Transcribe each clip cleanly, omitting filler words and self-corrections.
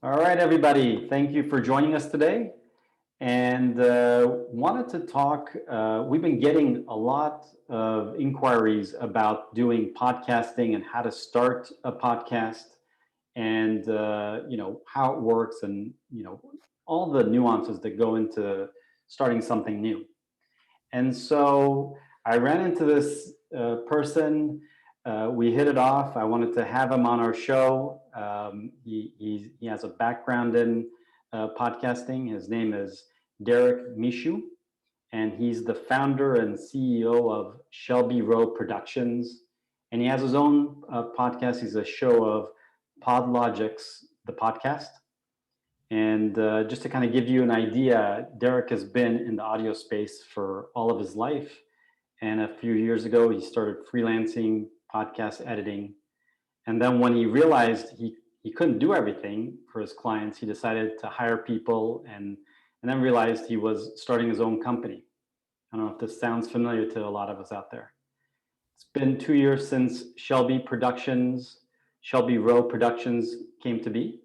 All right, everybody. Thank you for joining us today. And wanted to talk. We've been getting a lot of inquiries about doing podcasting and how to start a podcast, and how it works, and all the nuances that go into starting something new. And so I ran into this person. We hit it off. I wanted to have him on our show. He has a background in podcasting. His name is Derrick Michaud, and he's the founder and CEO of Shelby Row Productions. And he has his own podcast. He's a show of Podlogics, the podcast. And just to kind of give you an idea, Derrick has been in the audio space for all of his life. And a few years ago, he started freelancing podcast editing. And then when he realized he couldn't do everything for his clients, he decided to hire people, and then realized he was starting his own company. I don't know if this sounds familiar to a lot of us out there. It's been 2 years since Shelby Row Productions came to be.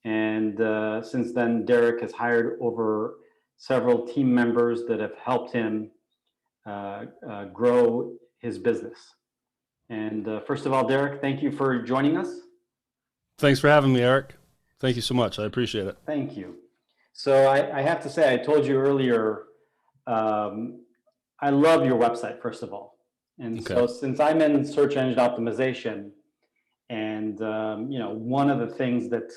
And since then, Derrick has hired over several team members that have helped him grow his business. And first of all, Derrick, thank you for joining us. Thanks for having me, Eric. Thank you so much. I appreciate it. Thank you. So I have to say, I told you earlier, I love your website, first of all. And Okay. so since I'm in search engine optimization, and one of the things that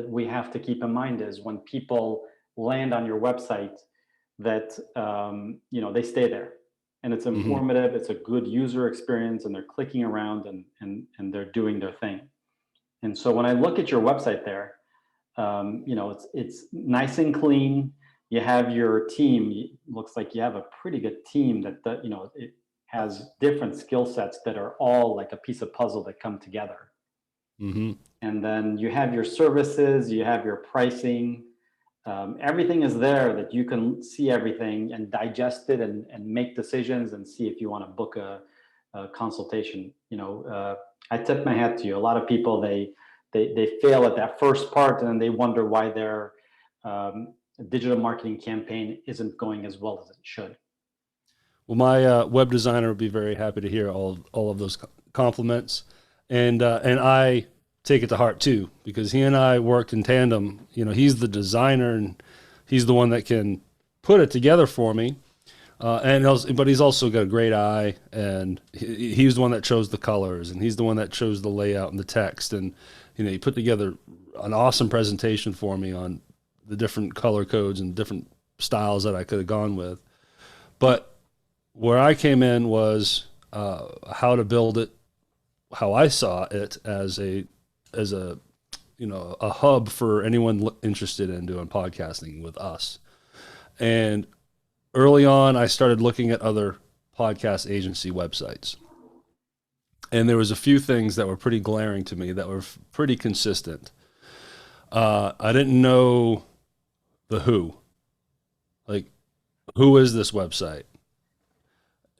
we have to keep in mind is when people land on your website, that they stay there, and it's informative. It's a good user experience, and they're clicking around, and they're doing their thing. And so when I look at your website there, it's nice and clean. You have your team. It looks like you have a pretty good team that it has different skill sets that are all like a piece of puzzle that come together. And then you have your services, you have your pricing. Everything is there that you can see everything and digest it, and make decisions and see if you want to book a consultation. I tip my hat to you. A lot of people, they fail at that first part, and then they wonder why their digital marketing campaign isn't going as well as it should. Well, my web designer would be very happy to hear all of those compliments, and I take it to heart too, because he and I worked in tandem. He's the designer, and he's the one that can put it together for me. But he's also got a great eye, and he's the one that chose the colors, and he's the one that chose the layout and the text, and he put together an awesome presentation for me on the different color codes and different styles that I could have gone with. But where I came in was how to build it, how I saw it as a hub for anyone interested in doing podcasting with us. And early on, I started looking at other podcast agency websites. And there was a few things that were pretty glaring to me that were pretty consistent. I didn't know the who. Like, who is this website?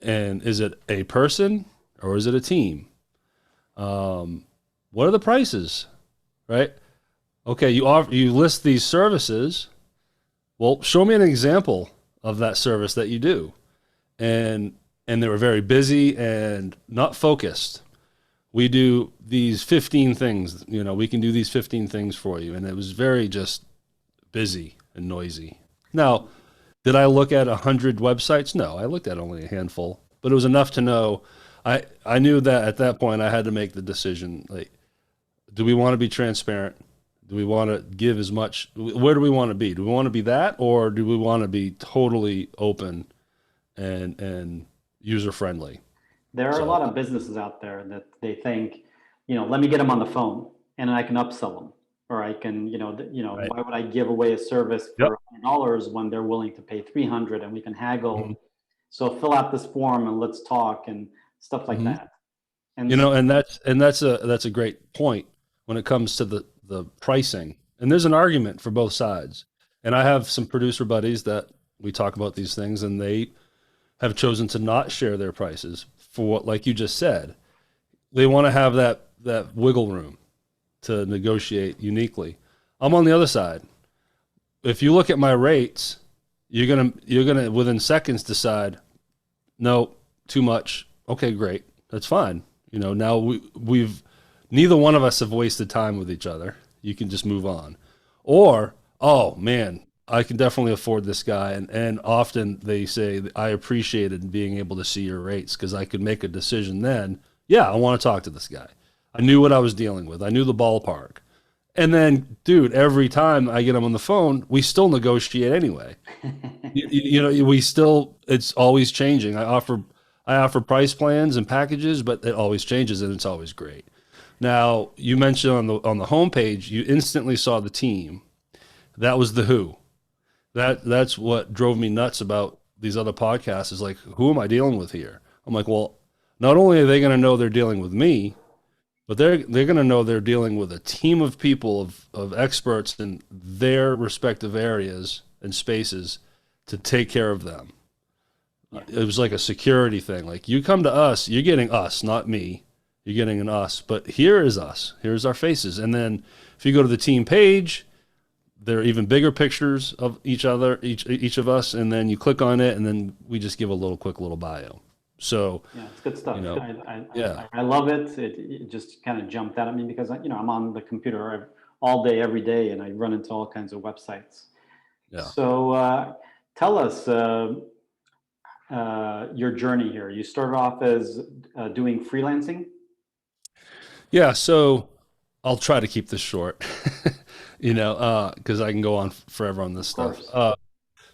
And is it a person or is it a team? What are the prices, right? Okay, you list these services. Well, show me an example of that service that you do. And they were very busy and not focused. We do these 15 things, we can do these 15 things for you. And it was very just busy and noisy. Now, did I look at 100 websites? No, I looked at only a handful, but it was enough to know. I knew that at that point I had to make the decision, like, do we want to be transparent? Do we want to give as much? Where do we want to be? Do we want to be that, or do we want to be totally open and user friendly? There are a lot of businesses out there that they think, let me get them on the phone and I can upsell them, or I can, Right. why would I give away a service Yep. for $100 when they're willing to pay 300 and we can haggle? So fill out this form and let's talk and stuff like that. And and that's a great point when it comes to the pricing. And there's an argument for both sides. And I have some producer buddies that we talk about these things, and they have chosen to not share their prices for what, like you just said, they want to have that wiggle room to negotiate uniquely. I'm on the other side. If you look at my rates, you're gonna within seconds decide, no, too much. Okay, great, that's fine. Now we've neither one of us have wasted time with each other. You can just move on. Or, oh man, I can definitely afford this guy. And often they say, I appreciated being able to see your rates because I could make a decision then. Yeah, I want to talk to this guy. I knew what I was dealing with. I knew the ballpark. And then, dude, every time I get him on the phone, we still negotiate anyway. We still, it's always changing. I offer price plans and packages, but it always changes and it's always great. Now, you mentioned on the homepage, you instantly saw the team. That was the who. That's what drove me nuts about these other podcasts is like, who am I dealing with here? I'm like, well, not only are they going to know they're dealing with me, but they're going to know they're dealing with a team of people of experts in their respective areas and spaces to take care of them. It was like a security thing. Like you come to us, you're getting us, not me. You're getting an us, but here is us. Here's our faces. And then if you go to the team page, there are even bigger pictures of each other, each of us, and then you click on it, and then we just give a quick little bio. So yeah, it's good stuff. Yeah. I love it. It just kind of jumped out at me because I'm on the computer all day, every day, and I run into all kinds of websites. Yeah. So tell us your journey here. You started off as doing freelancing. Yeah, so I'll try to keep this short, because I can go on forever on this stuff.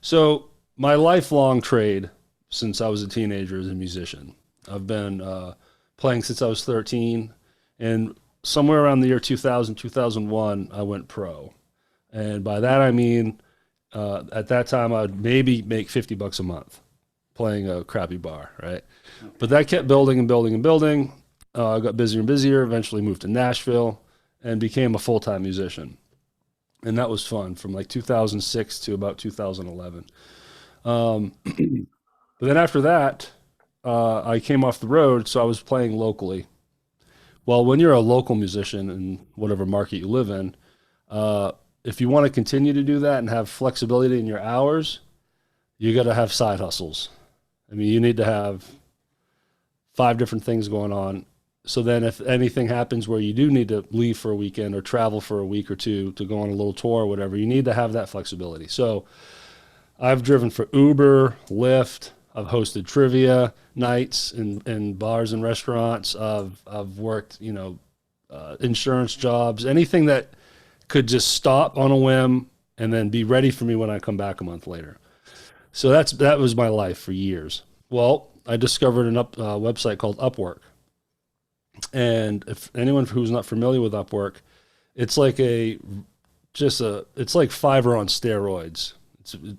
So my lifelong trade since I was a teenager is a musician. I've been playing since I was 13, and somewhere around the year 2000, 2001, I went pro. And by that I mean, at that time I'd maybe make $50 a month playing a crappy bar, right? Okay. But that kept building and building and building. I got busier and busier, eventually moved to Nashville and became a full-time musician. And that was fun from like 2006 to about 2011. But then after that, I came off the road, so I was playing locally. Well, when you're a local musician in whatever market you live in, if you want to continue to do that and have flexibility in your hours, you got to have side hustles. I mean, you need to have 5 different things going on. So then if anything happens where you do need to leave for a weekend or travel for a week or two to go on a little tour or whatever, you need to have that flexibility. So I've driven for Uber, Lyft. I've hosted trivia nights in bars and restaurants. I've worked, insurance jobs, anything that could just stop on a whim and then be ready for me when I come back a month later. So that was my life for years. Well, I discovered a website called Upwork. And if anyone who's not familiar with Upwork, it's like it's like Fiverr on steroids.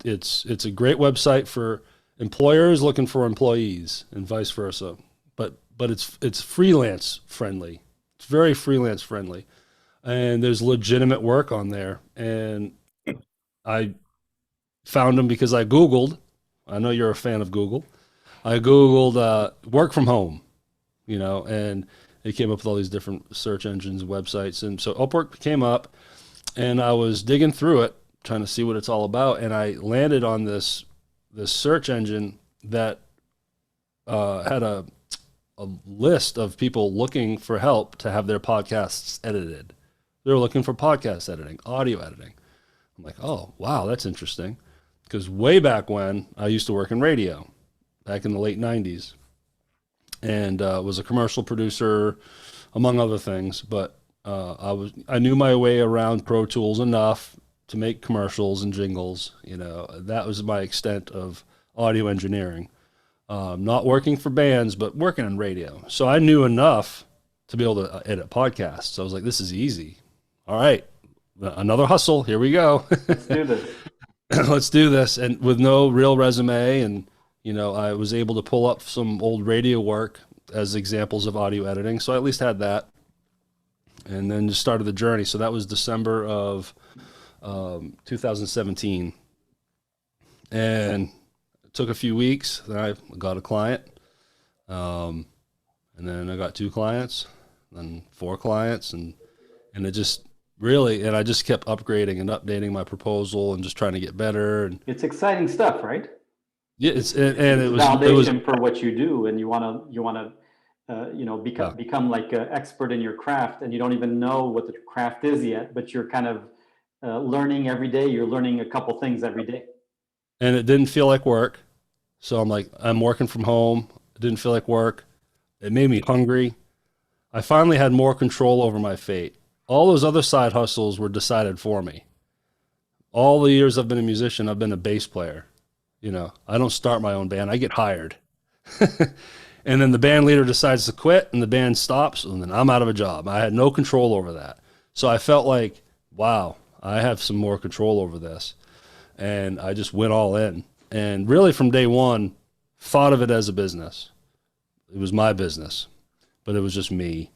It's a great website for employers looking for employees and vice versa. But it's freelance friendly. It's very freelance friendly. And there's legitimate work on there. And I found them because I Googled. I know you're a fan of Google. I Googled work from home, and it came up with all these different search engines and websites. And so Upwork came up, and I was digging through it, trying to see what it's all about. And I landed on this search engine that had a list of people looking for help to have their podcasts edited. They were looking for podcast editing, audio editing. I'm like, oh, wow, that's interesting. Because way back when, I used to work in radio, back in the late 90s. And was a commercial producer, among other things. But I knew my way around Pro Tools enough to make commercials and jingles. That was my extent of audio engineering. Not working for bands, but working on radio. So I knew enough to be able to edit podcasts. So I was like, this is easy. All right, another hustle. Here we go. Let's do this. Let's do this. And with no real resume, and I was able to pull up some old radio work as examples of audio editing. So I at least had that. And then just started the journey. So that was December of 2017. And it took a few weeks. Then I got a client. And then I got 2 clients, then 4 clients. And And it just really, and I just kept upgrading and updating my proposal and just trying to get better. And It's exciting stuff, right? yeah, and It's it was, validation for what you do, and you want to yeah. become like an expert in your craft, and you don't even know what the craft is yet, but you're kind of learning every day. You're learning a couple things every day. And it didn't feel like work. So I'm like, I'm working from home. It didn't feel like work. It made me hungry. I finally had more control over my fate. All those other side hustles were decided for me. All the years I've been a musician, I've been a bass player. I don't start my own band. I get hired. And then the band leader decides to quit and the band stops and then I'm out of a job. I had no control over that. So I felt like, wow, I have some more control over this. And I just went all in. And really from day one, thought of it as a business. It was my business, but it was just me.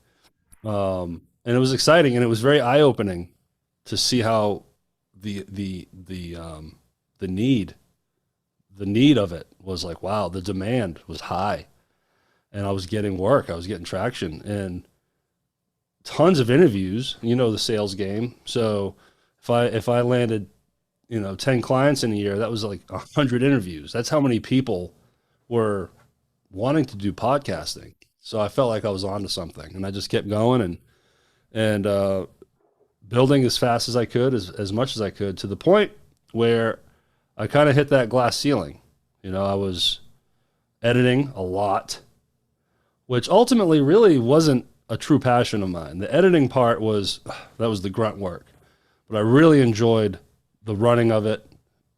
And it was exciting and it was very eye opening to see how the need the need of it was like, wow, the demand was high and I was getting work, I was getting traction and tons of interviews, the sales game. So if I landed, 10 clients in a year, that was like 100 interviews. That's how many people were wanting to do podcasting. So I felt like I was onto something and I just kept going and building as fast as I could, as much as I could, to the point where I kind of hit that glass ceiling. I was editing a lot, which ultimately really wasn't a true passion of mine. The editing part that was the grunt work, but I really enjoyed the running of it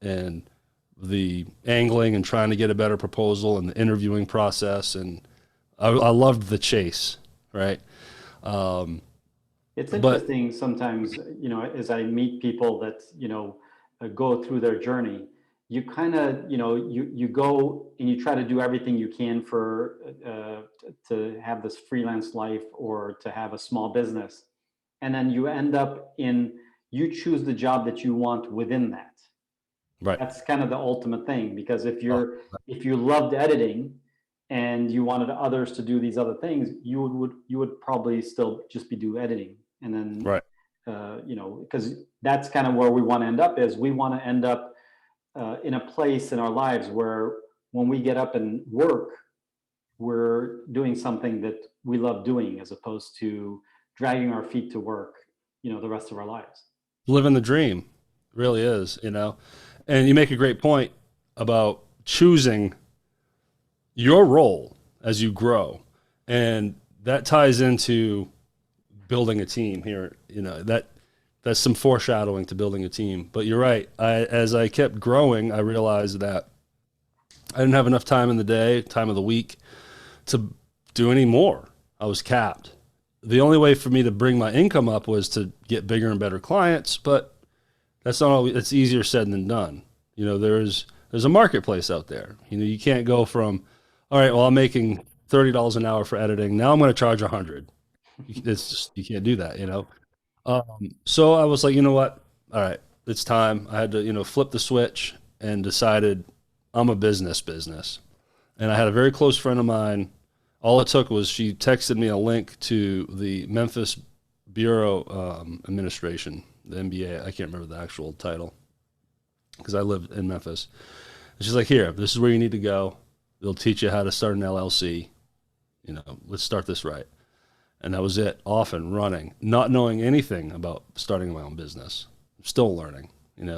and the angling and trying to get a better proposal and the interviewing process. And I loved the chase, right? It's But interesting sometimes, as I meet people that, go through their journey, you kind of, you go and you try to do everything you can for, to have this freelance life or to have a small business. And then you end up you choose the job that you want within that. right. That's kind of the ultimate thing, because Oh, if you loved editing and you wanted others to do these other things, you would probably still just be do editing. And then right. because that's kind of where we want to end up, is we want to end up in a place in our lives where when we get up and work, we're doing something that we love doing, as opposed to dragging our feet to work, the rest of our lives. Living the dream really is. And you make a great point about choosing your role as you grow. And that ties into building a team here. That's some foreshadowing to building a team. But you're right. As I kept growing, I realized that I didn't have enough time in the day, time of the week to do any more. I was capped. The only way for me to bring my income up was to get bigger and better clients, but that's not always, it's easier said than done. There's a marketplace out there. You can't go from, all right, well, I'm making $30 an hour for editing. Now I'm going to charge 100. It's just, you can't do that. So I was like, you know what? All right, it's time. I had to, flip the switch and decided I'm a business. And I had a very close friend of mine. All it took was she texted me a link to the Memphis Bureau Administration, the MBA. I can't remember the actual title because I lived in Memphis. And she's like, here, this is where you need to go. They'll teach you how to start an LLC. Let's start this right. And that was it, off and running, not knowing anything about starting my own business. I'm still learning,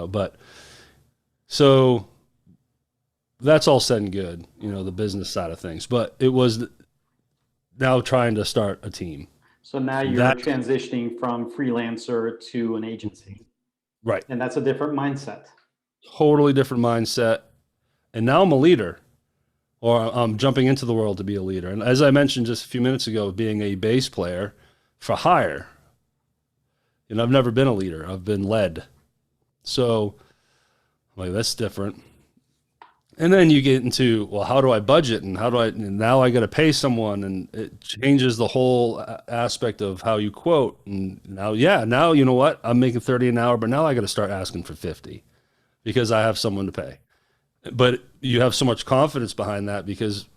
but so that's all said and good, the business side of things. But it was now trying to start a team. So now you're transitioning from freelancer to an agency. Right. And that's a different mindset. Totally different mindset. And now I'm a leader, or I'm jumping into the world to be a leader. And as I mentioned just a few minutes ago, being a bass player for hire, I've never been a leader. I've been led. So I'm like, that's different. And then you get into, well, how do I budget and and now I got to pay someone, and it changes the whole aspect of how you quote. And now, you know what? I'm making 30 an hour, but now I got to start asking for 50 because I have someone to pay. But you have so much confidence behind that because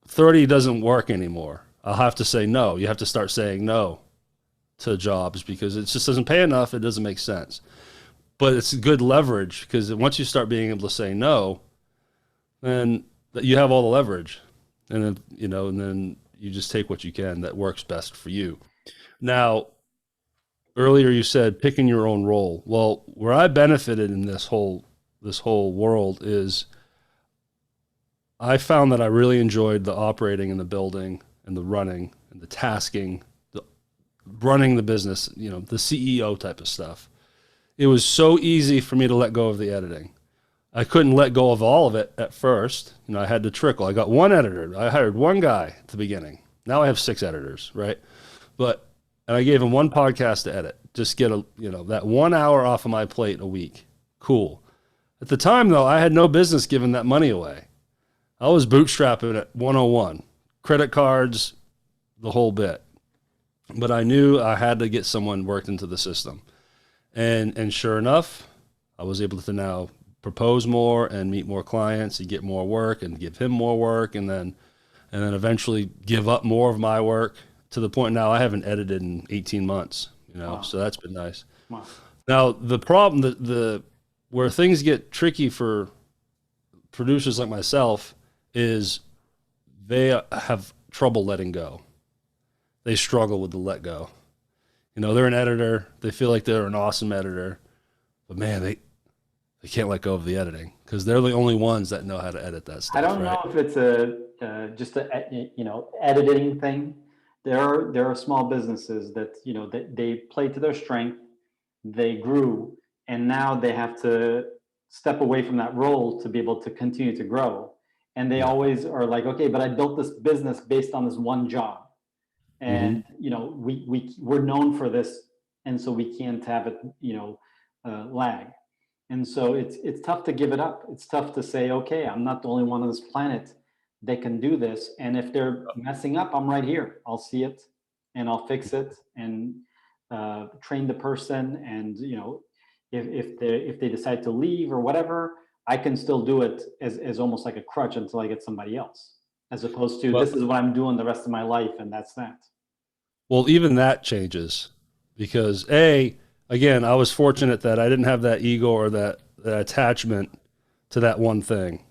30 doesn't work anymore. I'll have to say no. You have to start saying no to jobs because it just doesn't pay enough. It doesn't make sense. But it's good leverage because once you start being able to say no, then you have all the leverage, and then, and then you just take what you can that works best for you. Now, earlier you said picking your own role. Well, where I benefited in this whole world is I found that I really enjoyed the operating and the building and the running and the tasking, the running the business, the CEO type of stuff. It was so easy for me to let go of the editing. I couldn't let go of all of it at first. I had to trickle. I got one editor. I hired one guy at the beginning. Now I have 6 editors, right? And I gave him one podcast to edit. Just get that 1 hour off of my plate a week. Cool. At the time, though, I had no business giving that money away. I was bootstrapping at 101, credit cards, the whole bit. But I knew I had to get someone worked into the system. And sure enough, I was able to now propose more and meet more clients and get more work and give him more work and then eventually give up more of my work to the point now I haven't edited in 18 months, Wow. So that's been nice. Wow. Now, the problem, where things get tricky for producers like myself is they have trouble letting go. They struggle with the let go. They're an editor. They feel like they're an awesome editor, but man, they can't let go of the editing because they're the only ones that know how to edit that stuff. I don't know if it's just a editing thing. There are small businesses that that they play to their strength. They grew, and now they have to step away from that role to be able to continue to grow. And they always are like, okay, but I built this business based on this one job, and we're known for this, and so we can't have it lag. And so it's tough to give it up. It's tough to say, okay, I'm not the only one on this planet that can do this. And if they're messing up, I'm right here. I'll see it and I'll fix it and train the person. And if they decide to leave or whatever, I can still do it as almost like a crutch until I get somebody else, as opposed to this is what I'm doing the rest of my life, and that's that. Well, even that changes because again, I was fortunate that I didn't have that ego or that attachment to that one thing.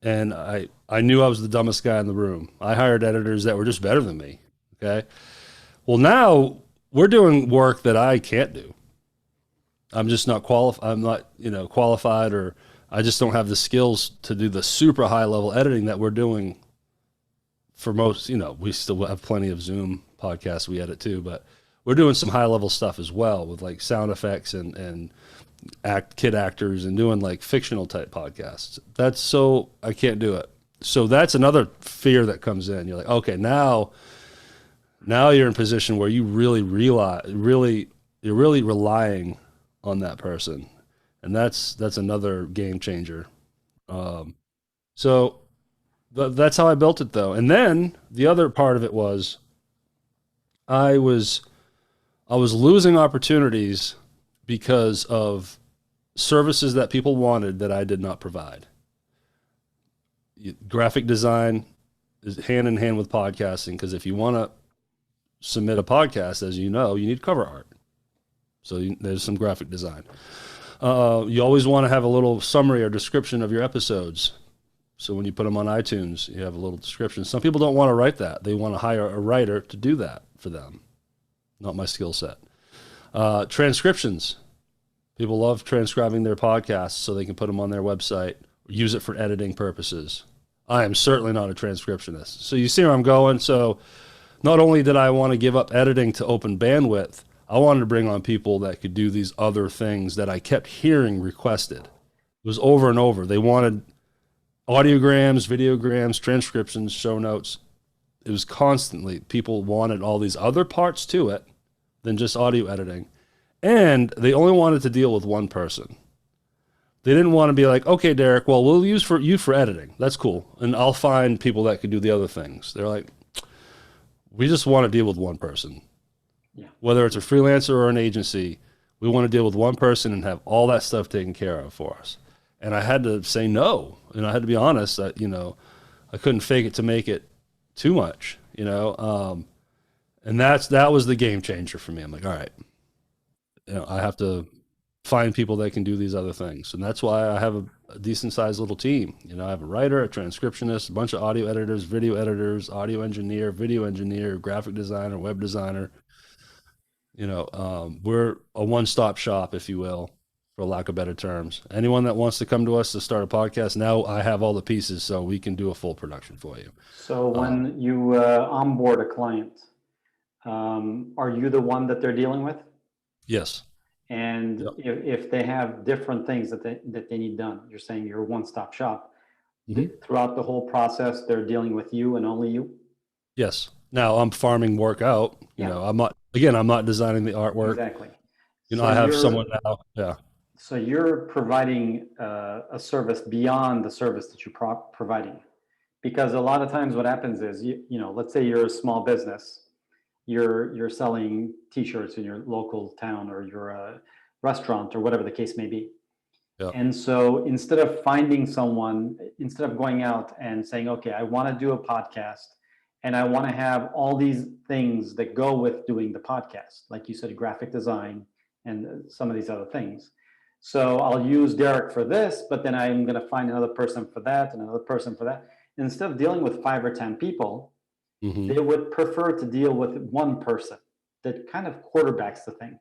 And I knew I was the dumbest guy in the room. I hired editors that were just better than me. Okay. Well, now we're doing work that I can't do. I'm just not qualified. I'm not, qualified, or I just don't have the skills to do the super high level editing that we're doing for most, we still have plenty of Zoom podcasts we edit too, but we're doing some high level stuff as well with like sound effects and kid actors and doing like fictional type podcasts. I can't do it. So that's another fear that comes in. You're like, okay, now you're in a position where you you're really relying on that person. And that's another game changer. So that's how I built it though. And then the other part of it was I was losing opportunities because of services that people wanted that I did not provide. Graphic design is hand in hand with podcasting because if you want to submit a podcast, as you know, you need cover art. So there's some graphic design. You always want to have a little summary or description of your episodes. So when you put them on iTunes, you have a little description. Some people don't want to write that. They want to hire a writer to do that for them. Not my skill set. Transcriptions. People love transcribing their podcasts so they can put them on their website, use it for editing purposes. I am certainly not a transcriptionist. So you see where I'm going. So not only did I want to give up editing to open bandwidth, I wanted to bring on people that could do these other things that I kept hearing requested. It was over and over. They wanted audiograms, videograms, transcriptions, show notes. It was constantly, people wanted all these other parts to it than just audio editing. And they only wanted to deal with one person. They didn't want to be like, okay, Derrick, well, we'll use you for editing. That's cool. And I'll find people that could do the other things. They're like, we just want to deal with one person. Yeah. Whether it's a freelancer or an agency, we want to deal with one person and have all that stuff taken care of for us. And I had to say no. And I had to be honest that, I couldn't fake it to make it too much, And that was the game changer for me. I'm like, all right, I have to find people that can do these other things. And that's why I have a decent sized little team. I have a writer, a transcriptionist, a bunch of audio editors, video editors, audio engineer, video engineer, graphic designer, web designer. We're a one-stop shop, if you will, for lack of better terms. Anyone that wants to come to us to start a podcast, now I have all the pieces so we can do a full production for you. So when you onboard a client, are you the one that they're dealing with? Yes. And Yep. if they have different things that they need done, you're saying you're a one-stop shop. Mhm. Throughout the whole process, they're dealing with you and only you? Yes. Now I'm farming work out. Yeah. I'm not designing the artwork. Exactly. I have someone now. Yeah. So you're providing a service beyond the service that you're providing. Because a lot of times what happens is, let's say you're a small business, you're selling t-shirts in your local town, or you're a restaurant, or whatever the case may be. Yeah. And so instead of finding someone, instead of going out and saying, okay, I want to do a podcast and I want to have all these things that go with doing the podcast, like you said, graphic design and some of these other things. So I'll use Derrick for this, but then I'm going to find another person for that and another person for that. Instead of dealing with 5 or 10 people, they would prefer to deal with one person that kind of quarterbacks the thing.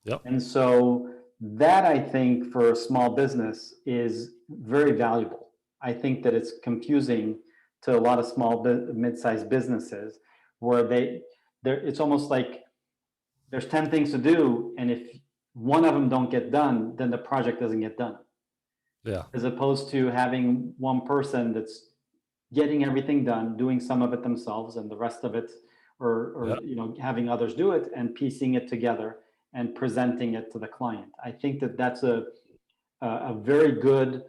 Yep. And so that, I think, for a small business is very valuable. I think that it's confusing to a lot of small mid-sized businesses where it's almost like there's 10 things to do, and if one of them don't get done, then the project doesn't get done. Yeah. As opposed to having one person that's getting everything done, doing some of it themselves, and the rest of it, or having others do it and piecing it together and presenting it to the client. I think that that's a very good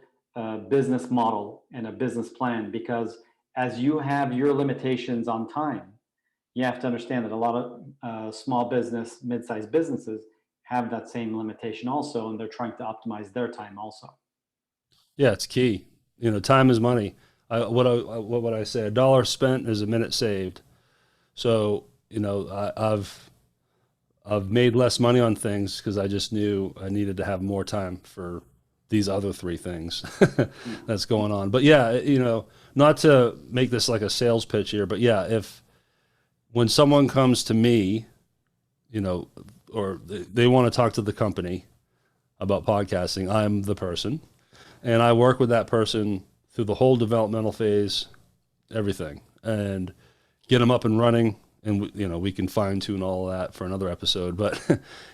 business model and a business plan, because as you have your limitations on time, you have to understand that a lot of small business, mid-sized businesses have that same limitation also, and they're trying to optimize their time also. Yeah, it's key. Time is money. What would I say? A dollar spent is a minute saved. So, I've made less money on things because I just knew I needed to have more time for these other 3 things that's going on. But yeah, not to make this like a sales pitch here, but yeah, when someone comes to me, or they want to talk to the company about podcasting, I'm the person, and I work with that person through the whole developmental phase, everything, and get them up and running. And we can fine tune all of that for another episode. But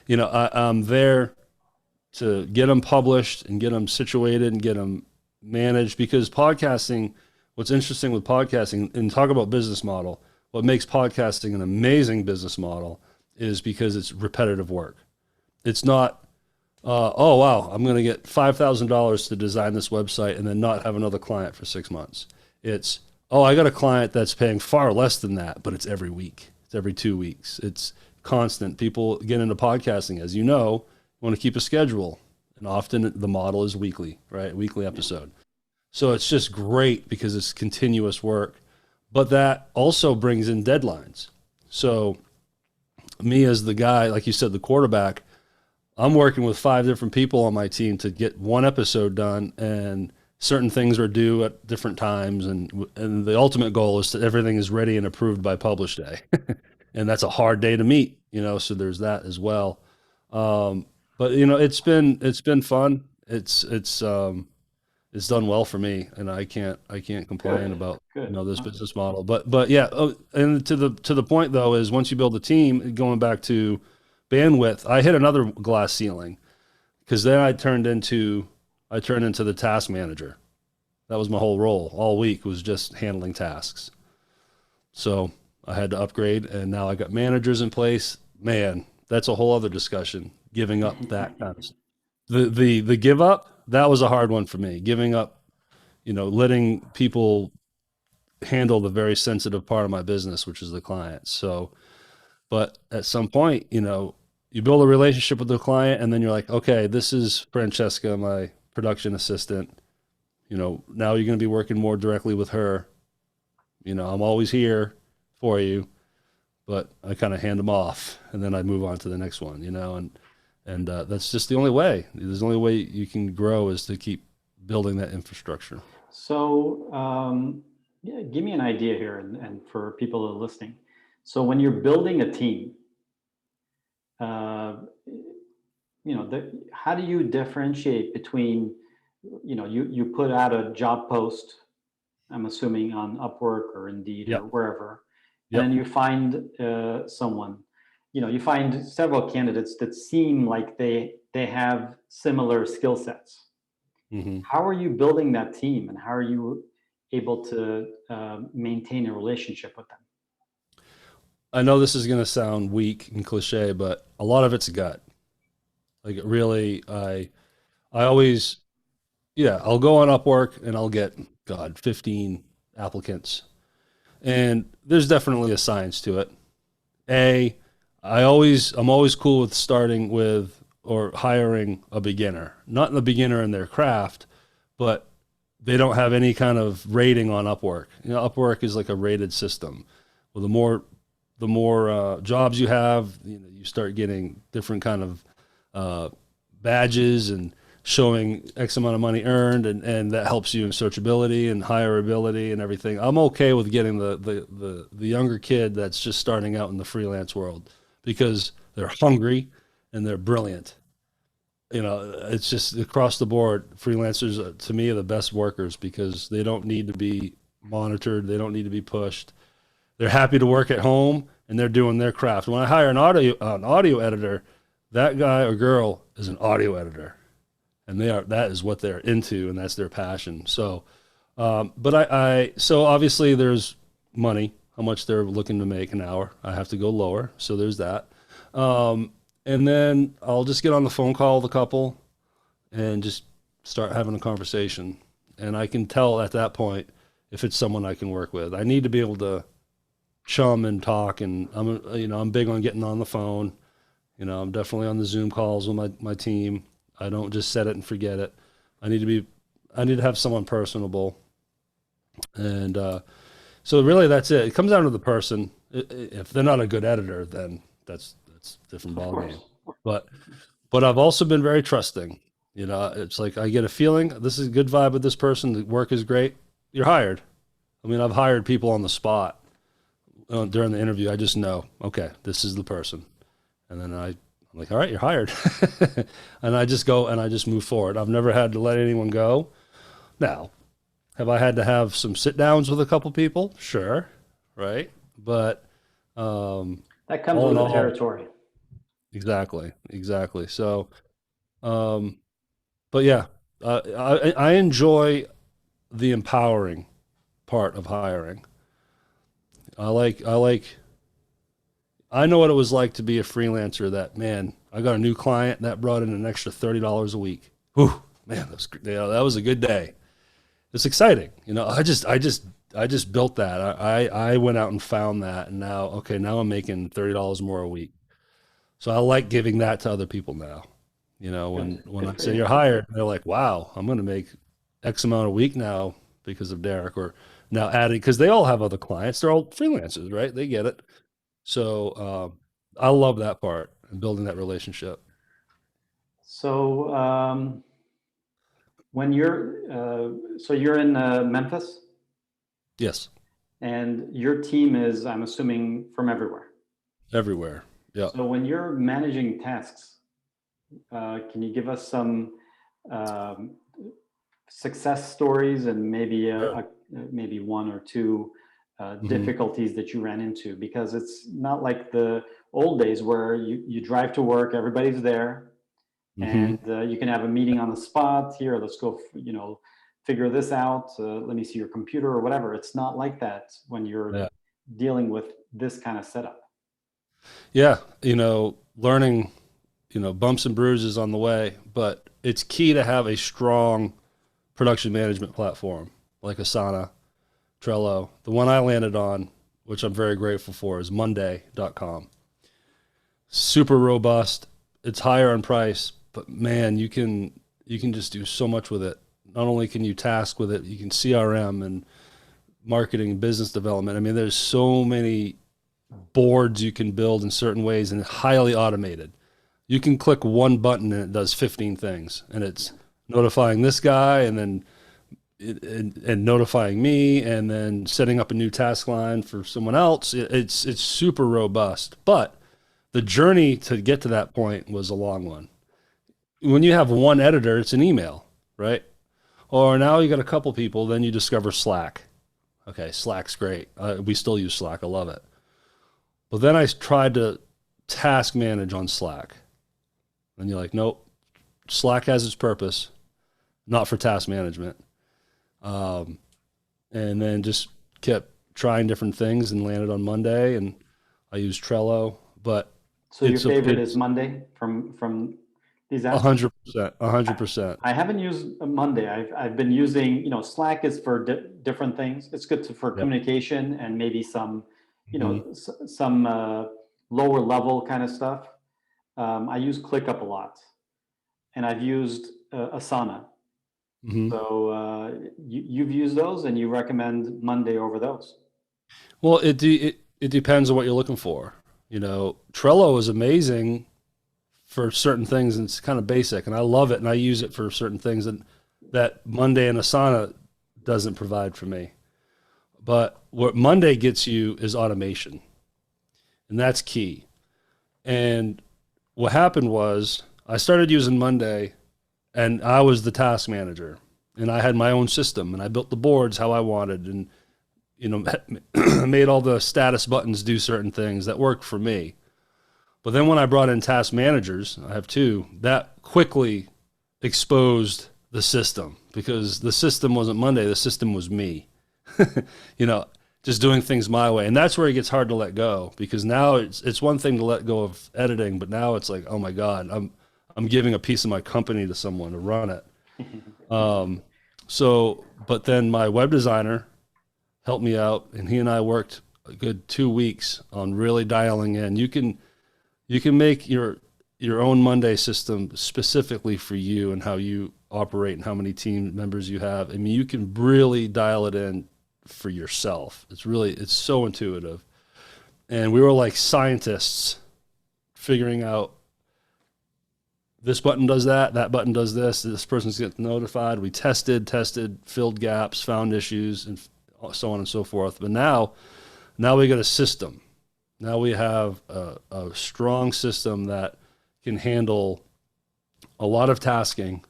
I'm there to get them published and get them situated and get them managed, because podcasting. What's interesting with podcasting, and talk about business model, what makes podcasting an amazing business model is because it's repetitive work. It's not, oh wow, I'm going to get $5,000 to design this website and then not have another client for 6 months. It's, oh, I got a client that's paying far less than that, but it's every week. It's every 2 weeks. It's constant. People get into podcasting, as you know, want to keep a schedule. And often the model is weekly, right? Weekly episode. So it's just great because it's continuous work. But that also brings in deadlines. So me as the guy, like you said, the quarterback, I'm working with 5 different people on my team to get one episode done, and certain things are due at different times, and the ultimate goal is that everything is ready and approved by publish day. And that's a hard day to meet, so there's that as well. But it's been fun. It's done well for me, and I can't complain about this business model. But yeah, and to the point though is, once you build a team, going back to bandwidth, I hit another glass ceiling, because then I turned into the task manager. That was my whole role all week, was just handling tasks. So I had to upgrade, and now I got managers in place. Man, that's a whole other discussion. Giving up that kind of stuff. The give up, that was a hard one for me. Giving up, letting people handle the very sensitive part of my business, which is the client. So, but at some point, you build a relationship with the client, and then you're like, okay, this is Francesca, my production assistant. Now you're going to be working more directly with her. I'm always here for you, but I kind of hand them off and then I move on to the next one, and that's just the only way. There's the only way you can grow is to keep building that infrastructure. So, yeah, give me an idea here, and for people who are listening. So, when you're building a team, uh, how do you differentiate between, you put out a job post, I'm assuming on Upwork or Indeed or Yep. wherever, and Yep. then you find someone, you find several candidates that seem like they have similar skill sets. Hmm. How are you building that team, and how are you able to maintain a relationship with them? I know this is going to sound weak and cliche, but a lot of it's gut. Like it really, I always, yeah, I'll go on Upwork and I'll get, God, 15 applicants. And there's definitely a science to it. A, I'm always cool with starting with or hiring a beginner, not the beginner in their craft, but they don't have any kind of rating on Upwork. Upwork is like a rated system. Well, the more jobs you have, you start getting different kind of uh, badges and showing X amount of money earned, and that helps you in searchability and hireability and everything. I'm okay with getting the younger kid that's just starting out in the freelance world because they're hungry and they're brilliant. It's just across the board. Freelancers, to me, are the best workers because they don't need to be monitored. They don't need to be pushed. They're happy to work at home and they're doing their craft. When I hire an audio editor, that guy or girl is an audio editor, and that is what they're into and that's their passion. So, but so obviously there's money, how much they're looking to make an hour. I have to go lower, so there's that. Um, and then I'll just get on the phone call with a couple and just start having a conversation. And I can tell at that point if it's someone I can work with. I need to be able to chum and talk, and I'm big on getting on the phone. I'm definitely on the Zoom calls with my team. I don't just set it and forget it. I need to be I need to have someone personable, and so really that's it. It comes down to the person. If they're not a good editor, then that's a different Of ball game. course. But I've also been very trusting. It's like I get a feeling this is a good vibe with this person. The work is great. You're hired. I mean, I've hired people on the spot during the interview. I just know, okay, this is the person, and then I'm like, all right, you're hired, and I just go and I just move forward. I've never had to let anyone go. Now, have I had to have some sit downs with a couple people? Sure, right, but That comes all with in the all, territory. exactly, exactly. So, um, but yeah, I enjoy the empowering part of hiring. I like I know what it was like to be a freelancer. That man, I got a new client that brought in an extra $30 a week. Whew, man, that was a good day. It's exciting. I just built that. I went out and found that, and now okay, now I'm making $30 more a week. So I like giving that to other people now. Good, When good I for say you. you're hired, they're like, wow, I'm going to make X amount a week now because of Derrick, or now adding because they all have other clients. They're all freelancers, right? They get it. So I love that part and building that relationship. So, when you're in Memphis, Yes, and your team is, I'm assuming, from everywhere. everywhere. Yeah. So when you're managing tasks, can you give us some um, success stories, and maybe Sure. maybe one or two Hmm. difficulties that you ran into? Because it's not like the old days where you drive to work, everybody's there, Hmm. and you can have a meeting on the spot. Here, let's go, figure this out. Let me see your computer or whatever. It's not like that when you're Yeah. dealing with this kind of setup. Yeah. Learning, bumps and bruises on the way, but it's key to have a strong production management platform like Asana, Trello. The one I landed on, which I'm very grateful for, is Monday.com. Super robust. It's higher on price, but man, you can just do so much with it. Not only can you task with it, you can CRM and marketing and business development. I mean, there's so many boards you can build in certain ways and highly automated. You can click one button and it does 15 things, and it's notifying this guy and then and notifying me and then setting up a new task line for someone else. It's super robust, but the journey to get to that point was a long one. When you have one editor, it's an email, right? Or now you got a couple people, then you discover Slack. Okay, Slack's great. We still use Slack. I love it. But then I tried to task manage on Slack. And you're like, nope, Slack has its purpose, not for task management. And then just kept trying different things and landed on Monday. And I use Trello. But So your favorite is Monday from these apps? 100%, 100%. I haven't used Monday. I've been using, Slack is for different things. It's good for Yep. communication and maybe some, Mhm. some lower level kind of stuff. I use ClickUp a lot, and I've used Asana. Mhm. So you've used those, and you recommend Monday over those. Well, it depends on what you're looking for. Trello is amazing for certain things, and it's kind of basic, and I love it, and I use it for certain things that Monday and Asana doesn't provide for me. But what Monday gets you is automation, and that's key. And what happened was I started using Monday, and I was the task manager, and I had my own system, and I built the boards how I wanted, and made all the status buttons do certain things that worked for me. But then when I brought in task managers, I have two, that quickly exposed the system, because the system wasn't Monday, the system was me. you know, just doing things my way. And that's where it gets hard to let go, because now it's one thing to let go of editing, but now it's like, oh my God, I'm giving a piece of my company to someone to run it. But then my web designer helped me out, and he and I worked a good 2 weeks on really dialing in. You can make your own Monday system specifically for you and how you operate and how many team members you have. I mean, you can really dial it in for yourself. It's so intuitive. And we were like scientists figuring out, this button does that button does this person's getting notified. We tested, filled gaps, found issues, and so on and so forth. But now we got a system. Now we have a strong system that can handle a lot of tasking,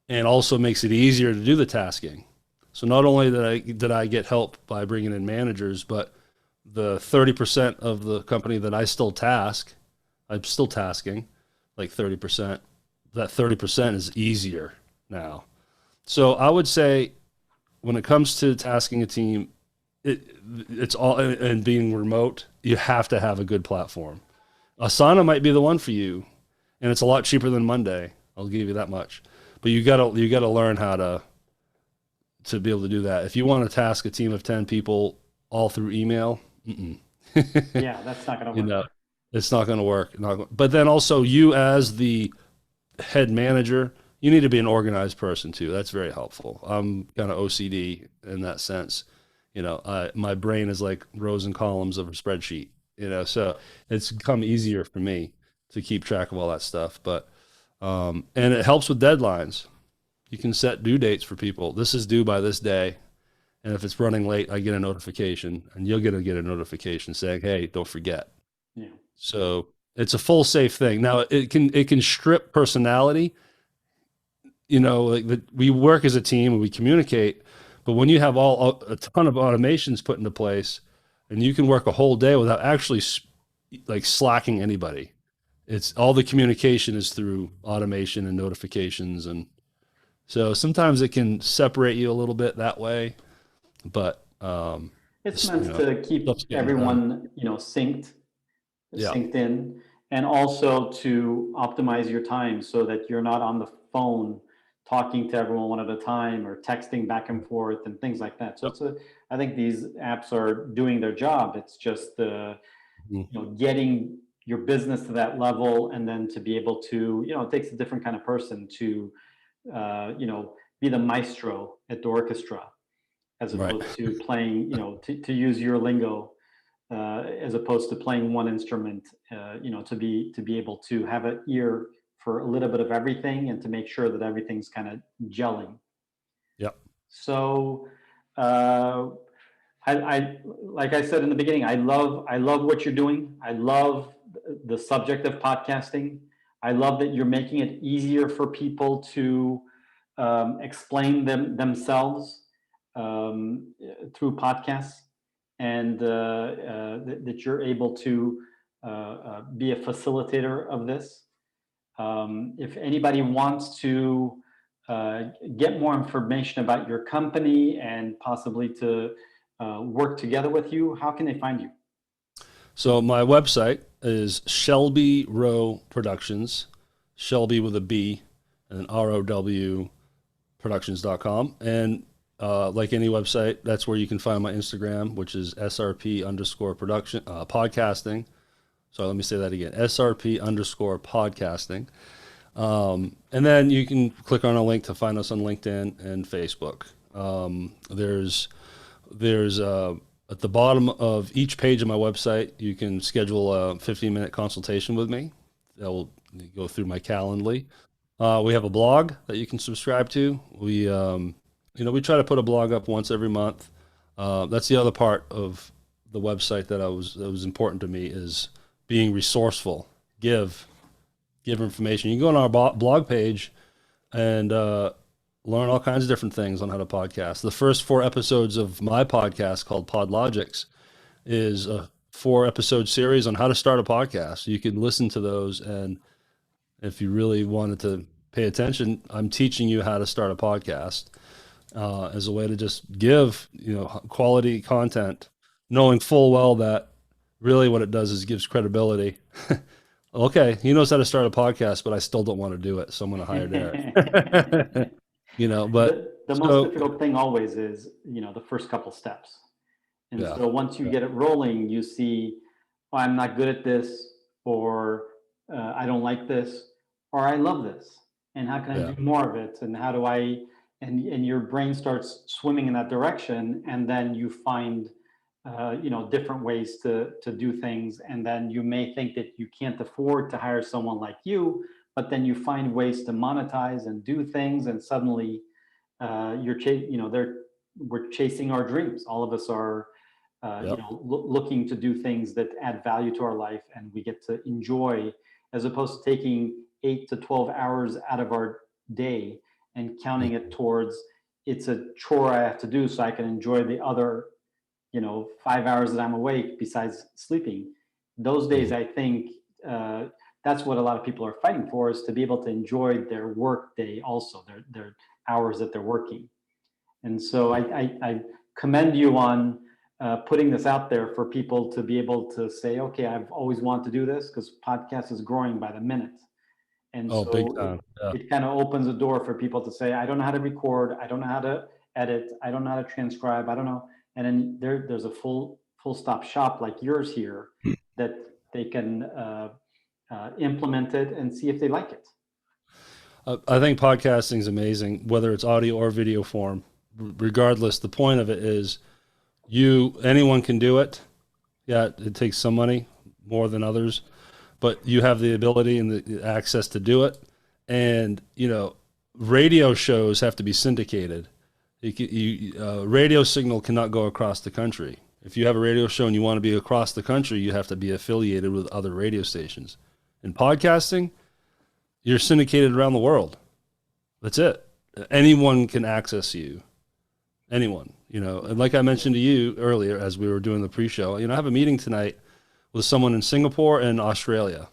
and also makes it easier to do the tasking. So not only did I get help by bringing in managers, but the 30% of the company that I'm still tasking like 30%. That 30% is easier now. So I would say, when it comes to tasking a team, it's all, and being remote, you have to have a good platform. Asana might be the one for you, and it's a lot cheaper than Monday. I'll give you that much. But you gotta learn how to be able to do that. If you want to task a team of 10 people all through email, Yeah, that's not going to work. It's not going to work. But then also, you as the head manager, you need to be an organized person too. That's very helpful. I'm kind of OCD in that sense. My brain is like rows and columns of a spreadsheet, so it's become easier for me to keep track of all that stuff. But, and it helps with deadlines. You can set due dates for people. This is due by this day. And if it's running late, I get a notification, and you're going to get a notification saying, hey, don't forget. Yeah. So it's a full safe thing. Now it can strip personality. We work as a team and we communicate, but when you have a ton of automations put into place, and you can work a whole day without actually like slacking anybody, it's all the communication is through automation and notifications. And so sometimes it can separate you a little bit that way, but It's meant to keep stuff's getting done. everyone, synced, Yeah. synced in, and also to optimize your time so that you're not on the phone talking to everyone one at a time, or texting back and forth and things like that. So Yep. I think these apps are doing their job. It's just Mhm. getting your business to that level, and then to be able to, it takes a different kind of person to, be the maestro at the orchestra, as Right. opposed to playing, to use your lingo, as opposed to playing one instrument. To be able to have an ear for a little bit of everything and to make sure that everything's kind of gelling. Yep. So, I like I said in the beginning, I love what you're doing. I love the subject of podcasting. I love that you're making it easier for people to explain themselves through podcasts, and that you're able to be a facilitator of this. If anybody wants to get more information about your company and possibly to work together with you, how can they find you? So my website is Shelby Row Productions, Shelby with a B, and then ROW productions.com. And like any website, that's where you can find my Instagram, which is SRP underscore production podcasting. So let me say that again, SRP underscore podcasting. And then you can click on a link to find us on LinkedIn and Facebook. There's at the bottom of each page of my website, you can schedule a 15-minute consultation with me. That will go through my Calendly. We have a blog that you can subscribe to. We try to put a blog up once every month. That's the other part of the website that was important to me, is being resourceful. Give information. You can go on our blog page and learn all kinds of different things on how to podcast. The first 4 episodes of my podcast, called PodLogics, is a 4-episode series on how to start a podcast. You can listen to those, and if you really wanted to pay attention, I'm teaching you how to start a podcast as a way to just give quality content, knowing full well that really what it does is gives credibility. Okay, he knows how to start a podcast, but I still don't want to do it, so I'm going to hire Derrick. But the most difficult thing always is the first couple steps. And yeah, so once you get it rolling, you see, oh, I'm not good at this, or I don't like this, or I love this, and how can I do more of it, and how do I, and your brain starts swimming in that direction, and then you find different ways to do things, and then you may think that you can't afford to hire someone like you, but then you find ways to monetize and do things, and suddenly we're chasing our dreams. All of us are looking to do things that add value to our life, and we get to enjoy, as opposed to taking 8 to 12 hours out of our day and counting it towards, it's a chore I have to do so I can enjoy the other 5 hours that I'm awake besides sleeping. Those days, I think that's what a lot of people are fighting for, is to be able to enjoy their work day also, their hours that they're working. And so I commend you on putting this out there for people to be able to say, okay, I've always wanted to do this, because podcast is growing by the minute. And big so time. Yeah. it kind of opens the door for people to say, I don't know how to record, I don't know how to edit, I don't know how to transcribe, I don't know. And then there's a full stop shop like yours here that they can implement it and see if they like it. I think podcasting is amazing, whether it's audio or video form. Regardless, the point of it is anyone can do it. Yeah, it takes some money, more than others, but you have the ability and the access to do it. And radio shows have to be syndicated. Radio signal cannot go across the country. If you have a radio show and you want to be across the country, you have to be affiliated with other radio stations. In podcasting, you're syndicated around the world. That's it. Anyone can access you. Anyone, and like I mentioned to you earlier, as we were doing the pre-show, I have a meeting tonight with someone in Singapore and Australia.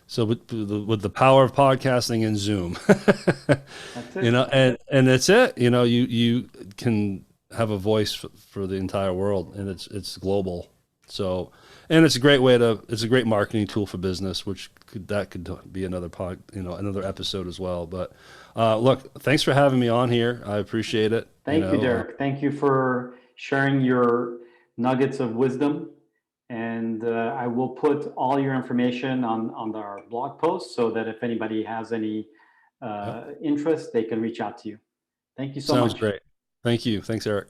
So with the power of podcasting and Zoom, That's it. and that's it. You can have a voice for the entire world, and it's global. So, and it's a great marketing tool for business, which could be another another episode as well. But look, thanks for having me on here. I appreciate it. Thank you, Derrick. Thank you for sharing your nuggets of wisdom. And I will put all your information on our blog post, so that if anybody has any interest, they can reach out to you. Thank you so much. Sounds great. Thank you. Thanks, Eric.